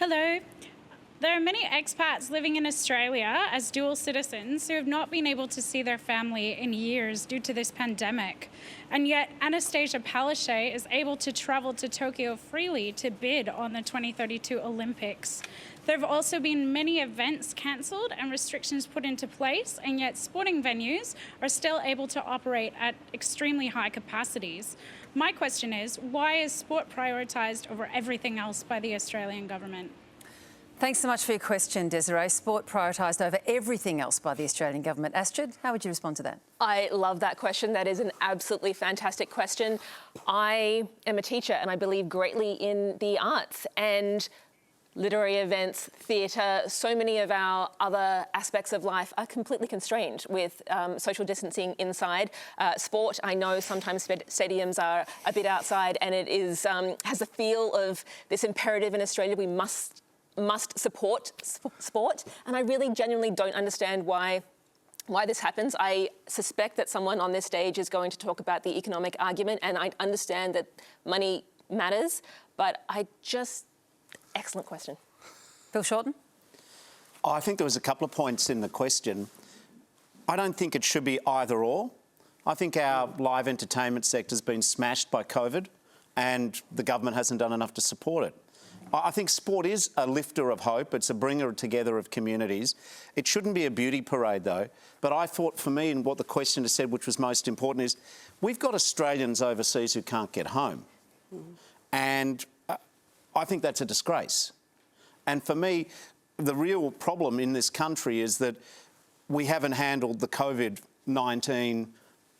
Hello. There are many expats living in Australia as dual citizens who have not been able to see their family in years due to this pandemic. And yet Annastacia Palaszczuk is able to travel to Tokyo freely to bid on the 2032 Olympics. There have also been many events cancelled and restrictions put into place, and yet sporting venues are still able to operate at extremely high capacities. My question is, why is sport prioritised over everything else by the Australian government? Thanks so much for your question, Desiree. Sport prioritised over everything else by the Australian government. Astrid, how would you respond to that? I love that question. That is an absolutely fantastic question. I am a teacher and I believe greatly in the arts and literary events, theatre, so many of our other aspects of life are completely constrained with social distancing inside. Sport, I know sometimes stadiums are a bit outside and it is has a feel of this imperative in Australia. We must support sport, and I really genuinely don't understand why this happens. I suspect that someone on this stage is going to talk about the economic argument, and I understand that money matters, but excellent question. Phil Shorten? I think there was a couple of points in the question. I don't think it should be either or. I think our live entertainment sector's been smashed by COVID, and the government hasn't done enough to support it. I think sport is a lifter of hope. It's a bringer together of communities. It shouldn't be a beauty parade, though. But I thought, for me, and what the questioner said, which was most important, is we've got Australians overseas who can't get home. And I think that's a disgrace. And for me, the real problem in this country is that we haven't handled the COVID-19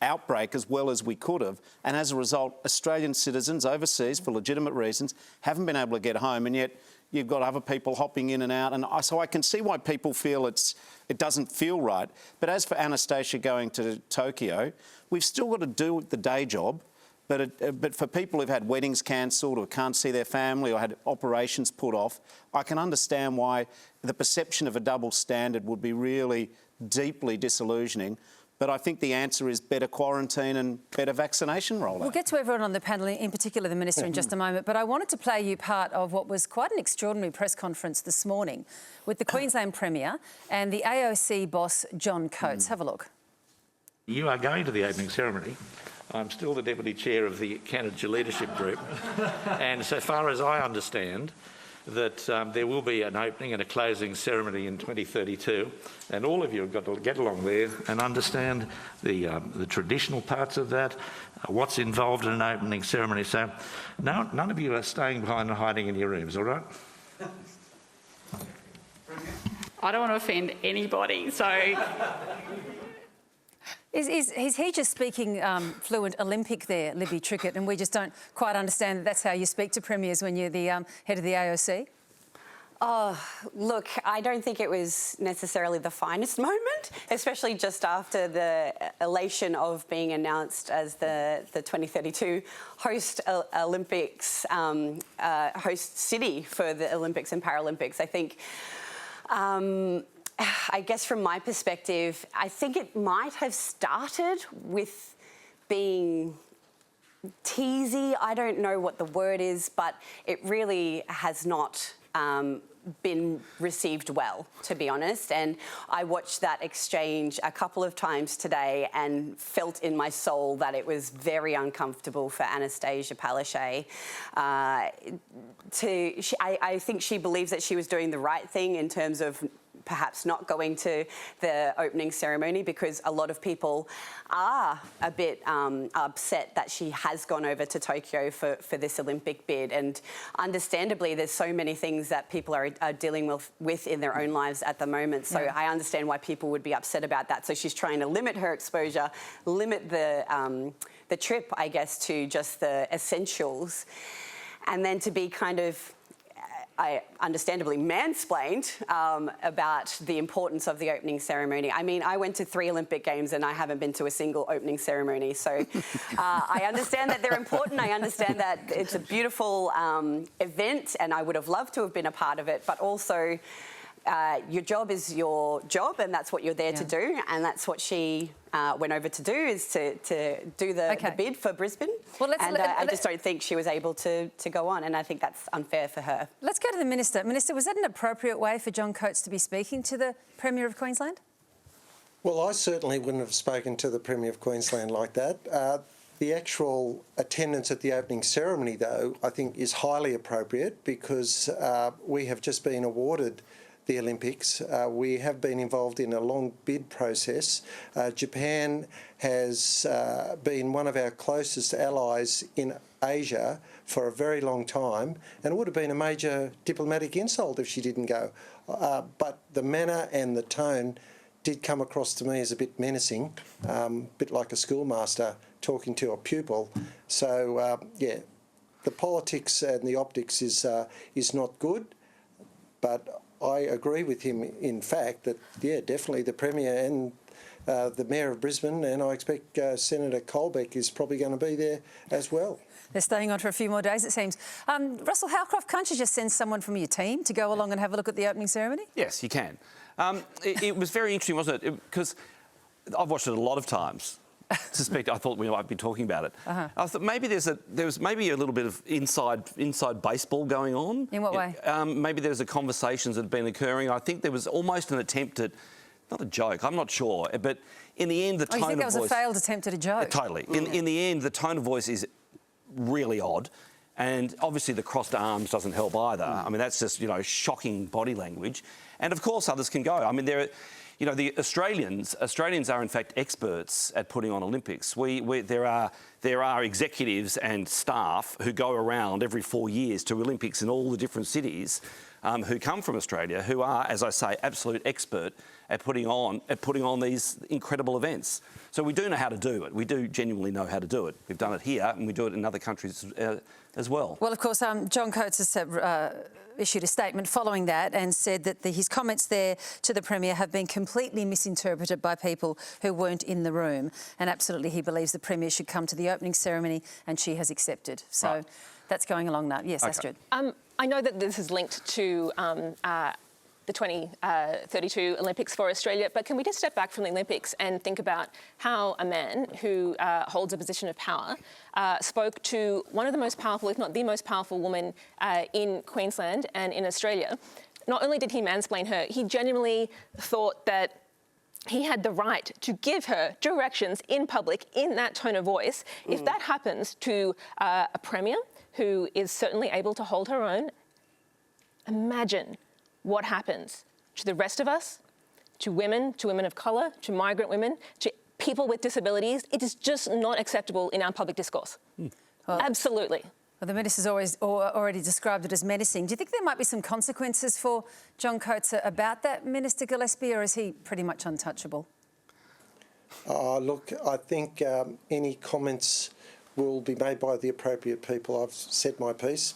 outbreak as well as we could have, and as a result Australian citizens overseas for legitimate reasons haven't been able to get home, and yet you've got other people hopping in and out, and so I can see why people feel it doesn't feel right. But as for Annastacia going to Tokyo, we've still got to do the day job, but for people who've had weddings cancelled or can't see their family or had operations put off, I can understand why the perception of a double standard would be really deeply disillusioning. But I think the answer is better quarantine and better vaccination rollout. We'll get to everyone on the panel, in particular the Minister, in just a moment, but I wanted to play you part of what was quite an extraordinary press conference this morning with the Queensland Premier and the AOC boss, John Coates. Have a look. You are going to the opening ceremony. I'm still the Deputy Chair of the Candidature Leadership Group, and so far as I understand, that there will be an opening and a closing ceremony in 2032, and all of you have got to get along there and understand the traditional parts of that, what's involved in an opening ceremony. So none of you are staying behind and hiding in your rooms, all right? I don't want to offend anybody, so... Is he just speaking fluent Olympic there, Libby Trickett, and we just don't quite understand that that's how you speak to premiers when you're the head of the AOC? Oh, look, I don't think it was necessarily the finest moment, especially just after the elation of being announced as the 2032 host Olympics, host city for the Olympics and Paralympics. I think... I guess from my perspective, I think it might have started with being teasy. I don't know what the word is, but it really has not been received well, to be honest. And I watched that exchange a couple of times today and felt in my soul that it was very uncomfortable for Annastacia Palaszczuk. I think she believes that she was doing the right thing in terms of perhaps not going to the opening ceremony, because a lot of people are a bit upset that she has gone over to Tokyo for this Olympic bid. And understandably, there's so many things that people are dealing with in their own lives at the moment. So yeah. I understand why people would be upset about that. So she's trying to limit her exposure, limit the trip, I guess, to just the essentials. And then to be kind of, I understandably mansplained about the importance of the opening ceremony. I mean, I went to 3 Olympic Games and I haven't been to a single opening ceremony. So I understand that they're important. I understand that it's a beautiful event and I would have loved to have been a part of it. But also, your job is your job, and that's what you're there to do, and that's what she went over to do, is to do the bid for Brisbane. Well, I just don't think she was able to go on, and I think that's unfair for her. Let's go to the Minister. Minister, was that an appropriate way for John Coates to be speaking to the Premier of Queensland? Well, I certainly wouldn't have spoken to the Premier of Queensland like that. The actual attendance at the opening ceremony, though, I think is highly appropriate, because we have just been awarded the Olympics. We have been involved in a long bid process. Japan has been one of our closest allies in Asia for a very long time, and it would have been a major diplomatic insult if she didn't go. But the manner and the tone did come across to me as a bit menacing, a bit like a schoolmaster talking to a pupil. So, yeah, the politics and the optics is not good, but I agree with him, in fact, that, yeah, definitely the Premier and the Mayor of Brisbane, and I expect Senator Colbeck is probably going to be there as well. They're staying on for a few more days, it seems. Russell, Howcroft, can't you just send someone from your team to go along and have a look at the opening ceremony? Yes, you can. It was very interesting, wasn't it? Because I've watched it a lot of times. I thought we might be talking about it. I thought maybe there was maybe a little bit of inside baseball going on. In what way? Maybe there's conversations that had been occurring. I think there was almost an attempt at, not a joke, I'm not sure, but in the end the tone of voice... you think that was a failed attempt at a joke? Totally. In the end, the tone of voice is really odd, and obviously the crossed arms doesn't help either. I mean, that's just, shocking body language. And of course others can go. I mean, the Australians are in fact experts at putting on Olympics. There are executives and staff who go around every 4 years to Olympics in all the different cities, who come from Australia, who are, as I say, absolute expert at putting on these incredible events. So we do know how to do it. We do genuinely know how to do it. We've done it here, and we do it in other countries as well. Well, of course, John Coates has issued a statement following that and said that his comments there to the Premier have been completely misinterpreted by people who weren't in the room. And absolutely, he believes the Premier should come to the opening ceremony, and she has accepted. So that's going along now. Yes, Astrid. I know that this is linked to the 2032 Olympics for Australia, but can we just step back from the Olympics and think about how a man who holds a position of power spoke to one of the most powerful, if not the most powerful woman in Queensland and in Australia? Not only did he mansplain her, he genuinely thought that he had the right to give her directions in public in that tone of voice. If that happens to a Premier who is certainly able to hold her own, imagine what happens to the rest of us, to women of colour, to migrant women, to people with disabilities. It is just not acceptable in our public discourse. Well, absolutely. Well, the Minister's already described it as menacing. Do you think there might be some consequences for John Coates about that, Minister Gillespie, or is he pretty much untouchable? Look, I think any comments will be made by the appropriate people. I've said my piece.